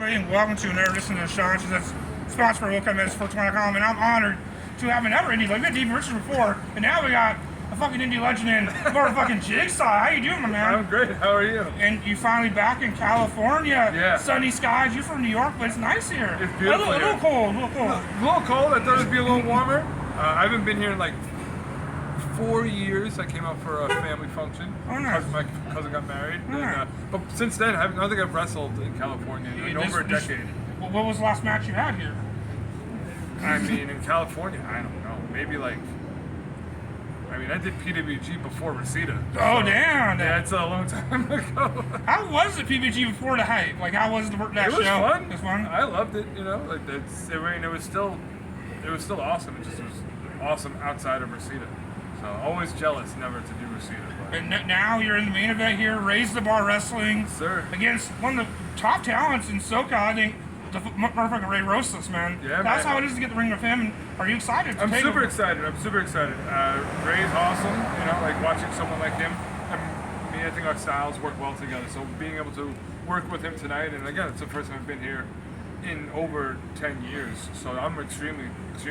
everybody, and welcome to another edition of Dashawns2cents. That's sponsored by WorldCupMeds420.com, and I'm honored to have another indie legend. We've had Dave Richards before, and now we got a fucking indie legend in motherfucking Jigsaw. How you doing, my man? I'm great. How are you? And you finally back in California. Yeah. Sunny skies. You're from New York, but it's nice here. It's beautiful. A little cold. A little cold. I thought it'd be a little warmer. I haven't been here in like 4 years. I came out for a family function because my cousin got married. But since then, I don't think I've wrestled in California in over a decade. What was the last match you had here? I mean, in California, I don't know. Maybe like, I did PWG before Reseda. Oh, damn. Yeah, it's a long time ago. How was the PWG before the hype? Like, how was the work that show? It was fun. It was fun? I loved it, you know. Like, it was still awesome. It just was awesome outside of Reseda. So always jealous never to do Reseda. And now you're in the main event here, Raise the Bar Wrestling, sir, against one of the top talents in SoCal. I think the motherfucking Ray Rosas, man. Yeah, that's man. how it is to get the ring with him. And are you excited? I'm super excited. Ray's awesome. You know, like watching someone like him. I think our styles work well together. So being able to work with him tonight, and again, it's the first time I've been here in over 10 years, so I'm extremely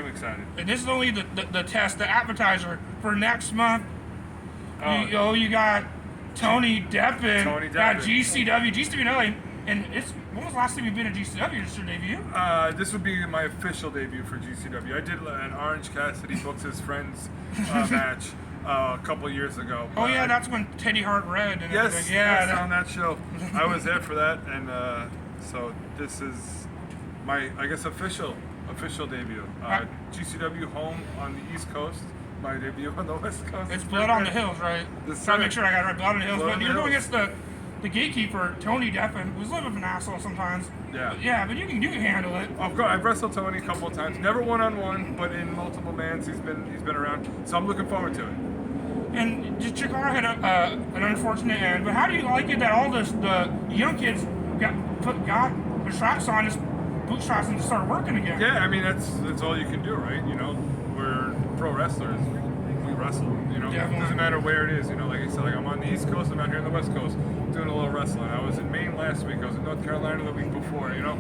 excited. And this is only the test, the appetizer for next month. You got Tony Deppen at GCW LA, and when was the last time you've been at GCW? Is this your debut? This would be my official debut for GCW. I did an Orange Cassidy Books His Friends match a couple years ago. Oh yeah, that's when Teddy Hart Red and yes, everything. Yeah, on that show. I was there for that, and so this is my, I guess, official debut. GCW home on the East Coast. My debut on the West Coast. It's Blood on the Hills, right? Trying to make sure I got it right. Blood on the Hills. But you're going against the gatekeeper, Tony Deppen, who's a little bit of an asshole sometimes. Yeah. But you can handle it. Of course, I've wrestled Tony a couple of times. Never one-on-one, but in multiple mans, he's been around. So I'm looking forward to it. And Chikara had an unfortunate end. But how do you like it that all the young kids got the straps on, just bootstraps, and just started working again? Yeah, I mean that's all you can do, right? You know, we're pro wrestlers. We wrestle. You know, Definitely. It doesn't matter where it is. You know, like I said, like I'm on the East Coast. I'm out here on the West Coast doing a little wrestling. I was in Maine last week. I was in North Carolina the week before. You know,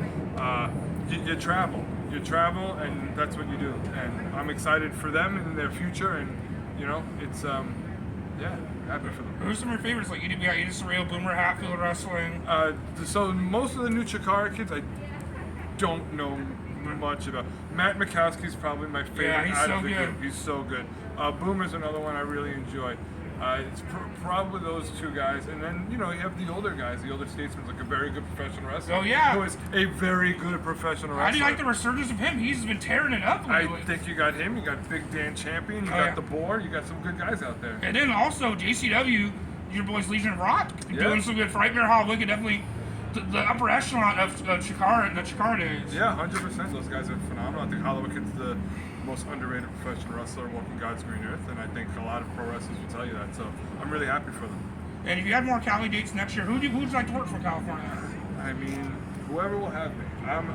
you travel. You travel, and that's what you do. And I'm excited for them and their future. And you know, it's happy for them. Who's some of your favorites? Like we got Edith Surreal, Boomer Hatfield wrestling. So most of the new Chikara kids, I don't know much about. Matt Mikowski's probably my favorite. Yeah, he's so good. He's so good. Boomer's another one I really enjoy. It's probably those two guys, and then you know you have the older guys, the older statesmen, like a very good professional wrestler. Oh yeah, who is a very good professional wrestler. How do you like the resurgence of him? He's been tearing it up lately. I think you got him. You got Big Dan Champion. You got the Boar. You got some good guys out there. And then also JCW, your boys Legion of Rock, doing some good. Frightmare Hall Wicked, definitely the upper echelon of Chikara, the Chikara days. Yeah, 100%. Those guys are phenomenal. I think Hollow Wicked's the most underrated professional wrestler walking God's green earth, and I think a lot of pro wrestlers will tell you that. So I'm really happy for them. And if you had more Cali dates next year, who'd you like to work for California? I mean, whoever will have me. I'm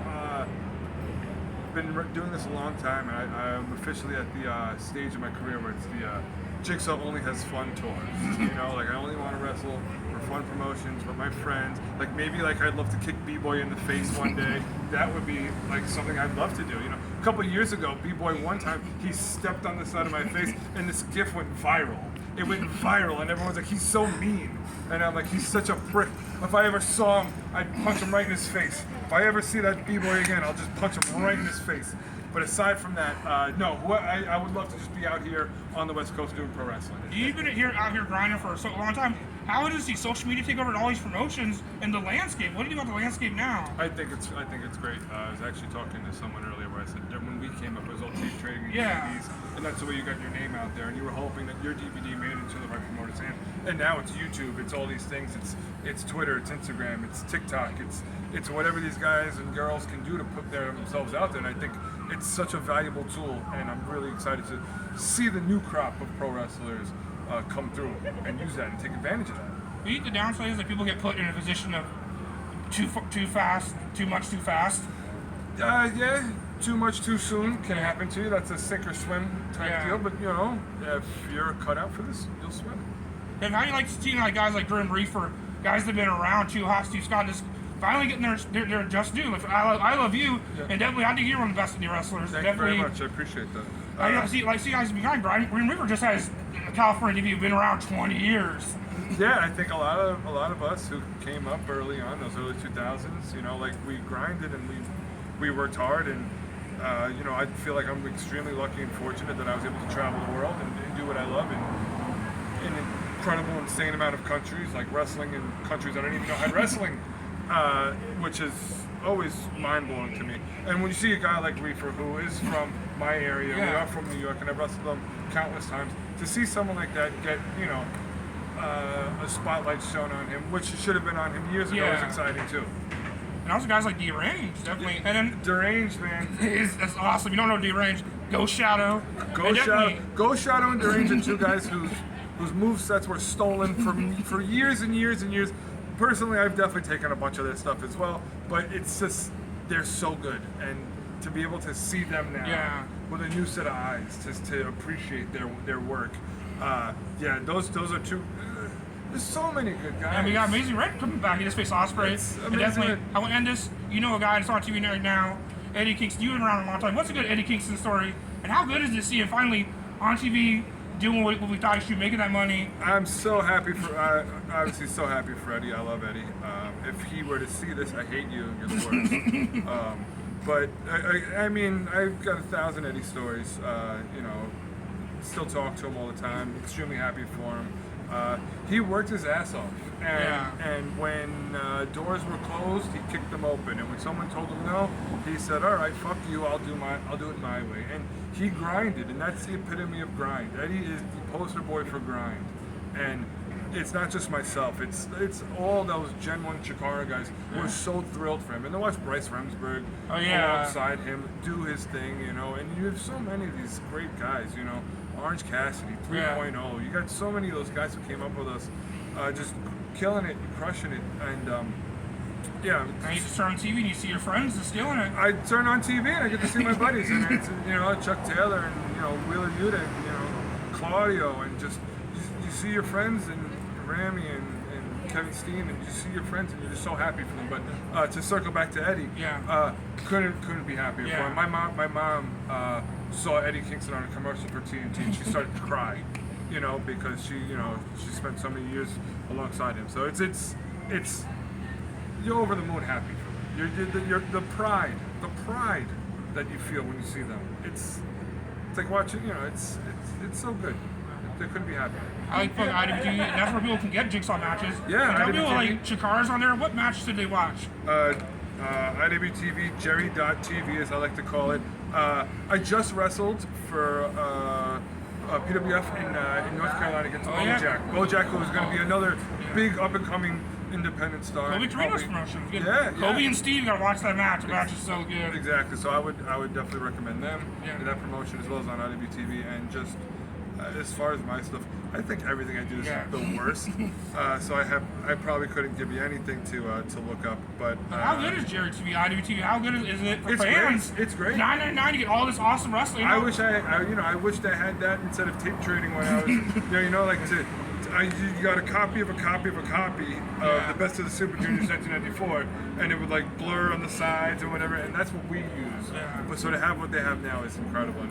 been doing this a long time, and I'm officially at the stage of my career where it's the Jigsaw only has fun tours. You know, like I only want to wrestle for fun promotions with my friends. Like maybe like I'd love to kick B-Boy in the face one day. That would be like something I'd love to do. You know, a couple of years ago, B-Boy one time he stepped on the side of my face, and this GIF went viral. It went viral, and everyone's like, he's so mean. And I'm like, he's such a prick. If I ever saw him, I'd punch him right in his face. If I ever see that B-Boy again, I'll just punch him right in his face. But aside from that, no, I would love to just be out here on the West Coast doing pro wrestling. You've been out here grinding for so long time. How does the social media take over all these promotions and the landscape? What do you think about the landscape now? I think it's great. I was actually talking to someone earlier where I said that when we came up, it was all tape trading and DVDs, and that's the way you got your name out there, and you were hoping that your DVD made it to the right promoter's hand. And now it's YouTube, it's all these things, it's Twitter, it's Instagram, it's TikTok, it's whatever these guys and girls can do to put themselves out there. And I think it's such a valuable tool, and I'm really excited to see the new crop of pro wrestlers come through and use that and take advantage of that. The downside is that people get put in a position of too fast, too much too fast. Yeah, too much too soon can happen to you. That's a sink or swim type deal. But you know, if you're cut out for this, you'll swim. And how do you like seeing like guys like Grim Reaper, guys that have been around, too hot, Steve Scott, just finally getting their just due. Like, I love you, and definitely I think you're one of the best indie wrestlers. Thank you very much. I appreciate that. I see you guys behind Brian. Green River just has California TV been around 20 years. Yeah, I think a lot of us who came up early on, those early 2000s, you know, like we grinded and we worked hard, and you know, I feel like I'm extremely lucky and fortunate that I was able to travel the world and do what I love in an incredible, insane amount of countries, like wrestling in countries I don't even know had wrestling, which is always mind-blowing to me. And when you see a guy like Reefer, who is from my area, we are from New York, and I've wrestled them countless times, to see someone like that get, you know, a spotlight shown on him, which should have been on him years ago, is exciting too. And also guys like Deranged, definitely. And then Deranged, man, that's awesome. You don't know Deranged? Ghost Shadow. Ghost Shadow and Deranged are two guys whose movesets were stolen for years and years and years. Personally, I've definitely taken a bunch of their stuff as well, but it's just, they're so good, and to be able to see them now with a new set of eyes, just to appreciate their work. Yeah, those are two. There's so many good guys. And we got Amazing Red coming back. He just faced Ospreay. And definitely, I want to end this. You know a guy that's on TV right now, Eddie Kingston. You've been around a long time. What's a good Eddie Kingston story? And how good is it to see him finally on TV doing what we thought he should, making that money? I'm so happy for, obviously so happy for Eddie. I love Eddie. If he were to see this, I hate you and your words. But I mean, I've got 1,000 Eddie stories. You know, still talk to him all the time. Extremely happy for him. He worked his ass off, and when doors were closed, he kicked them open. And when someone told him no, he said, "All right, fuck you. I'll do it my way." And he grinded, and that's the epitome of grind. Eddie is the poster boy for grind, and it's not just myself. It's all those Gen 1 Chikara guys who are so thrilled for him. And to watch Bryce Remsburg alongside him do his thing, you know. And you have so many of these great guys, you know. Orange Cassidy, 3.0. You got so many of those guys who came up with us, just killing it, crushing it, and yeah. And you just turn on TV and you see your friends just killing it. I turn on TV and I get to see my buddies, and it's, you know, Chuck Taylor and, you know, Wheeler Yuta and, you know, Claudio, and just you see your friends, and Rami and Kevin Steen, and you see your friends and you're just so happy for them. But to circle back to Eddie, couldn't be happier for him. My mom saw Eddie Kingston on a commercial for TNT, and she started to cry, you know, because she spent so many years alongside him. So it's you're over the moon happy for them. You're the pride that you feel when you see them. It's like watching, you know, it's so good. They couldn't be happier. I like putting IWTV, and that's where people can get Jigsaw matches. Yeah, and people like Chikara's on there. What match did they watch? IWTV, Jerry.TV, as I like to call it. I just wrestled for PWF in North Carolina against Bojack. Bojack, who was going to be another big up-and-coming independent star. Kobe Torino's promotion. Yeah. Kobe and Steve, you gotta watch that match. The match is so good. Exactly. So I would definitely recommend them to that promotion, as well as on IWTV. And just as far as my stuff, I think everything I do is the worst. So I probably couldn't give you anything to look up. But how good is Jerry TV, IWTV? How good is it for it's fans? Great. It's great. $9.99 to get all this awesome wrestling. I wish I wished I had that instead of tape trading when I was, you know, like you got a copy of a copy of a copy of the Best of the Super Juniors 1994, and it would like blur on the sides or whatever, and that's what we use. But so to have what they have now is incredible.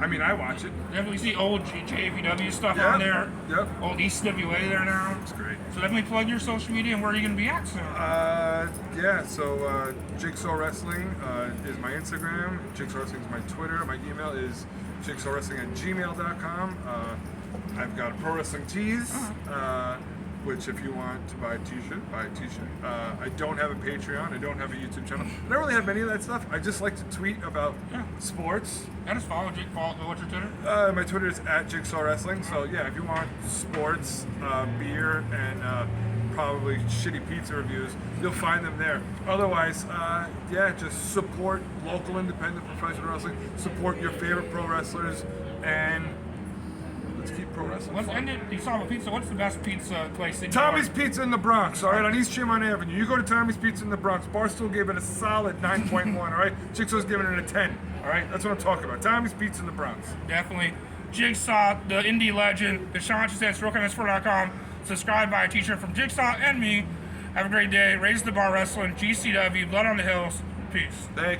I mean, I watch it. Definitely see old JVW stuff on there. Yep. Old ECWA there now. It's great. So definitely plug your social media and where you're going to be at soon. So Jigsaw Wrestling is my Instagram. Jigsaw Wrestling is my Twitter. My email is jigsawwrestling@gmail.com. I've got a Pro Wrestling Tees, which if you want to buy a t-shirt, buy a t-shirt. I don't have a Patreon. I don't have a YouTube channel. I don't really have any of that stuff. I just like to tweet about sports. And just follow what's your Twitter? My Twitter is @Jigsaw Wrestling. So yeah, if you want sports, beer, and probably shitty pizza reviews, you'll find them there. Otherwise, just support local independent professional wrestling. Support your favorite pro wrestlers, and let's keep pro wrestling. Let's end it. You saw a pizza. What's the best pizza place in Tommy's Pizza in the Bronx, all right, on East Tremont Avenue. You go to Tommy's Pizza in the Bronx. Barstool gave it a solid 9.1, all right? Jigsaw's giving it a 10, all right? That's what I'm talking about. Tommy's Pizza in the Bronx. Definitely. Jigsaw, the indie legend, Dashawns2cents, RealCommentSport.com. Subscribe, buy a t-shirt from Jigsaw and me. Have a great day. Raise the Bar Wrestling, GCW, Blood on the Hills. Peace. Thank you.